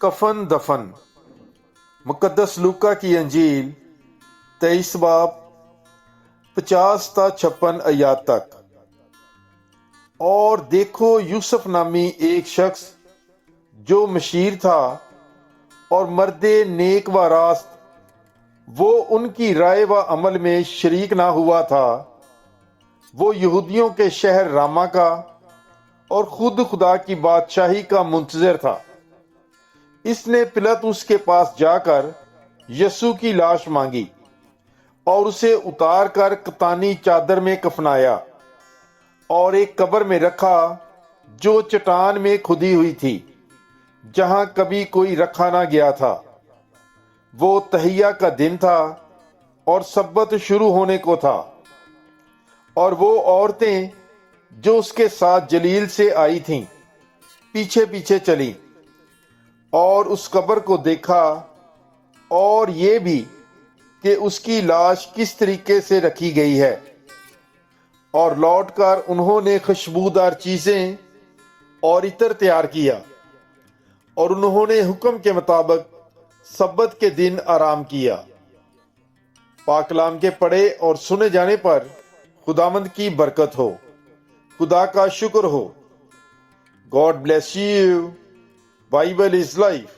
کفن دفن۔ مقدس لوکا کی انجیل 23 باب 50 تا 56 آیات تک۔ اور دیکھو، یوسف نامی ایک شخص جو مشیر تھا اور مرد نیک و راست، وہ ان کی رائے و عمل میں شریک نہ ہوا تھا، وہ یہودیوں کے شہر راما کا اور خود خدا کی بادشاہی کا منتظر تھا۔ اس نے پلاطس کے پاس جا کر یسوع کی لاش مانگی اور اسے اتار کر کتانی چادر میں کفنایا اور ایک قبر میں رکھا جو چٹان میں کھدی ہوئی تھی، جہاں کبھی کوئی رکھا نہ گیا تھا۔ وہ تہیہ کا دن تھا اور سبت شروع ہونے کو تھا، اور وہ عورتیں جو اس کے ساتھ جلیل سے آئی تھیں پیچھے پیچھے چلیں اور اس قبر کو دیکھا، اور یہ بھی کہ اس کی لاش کس طریقے سے رکھی گئی ہے، اور لوٹ کر انہوں نے خوشبودار چیزیں اور عطر تیار کیا، اور انہوں نے حکم کے مطابق سبت کے دن آرام کیا۔ پاک کلام کے پڑھے اور سنے جانے پر خداوند کی برکت ہو، خدا کا شکر ہو۔ God bless you. Bible is life.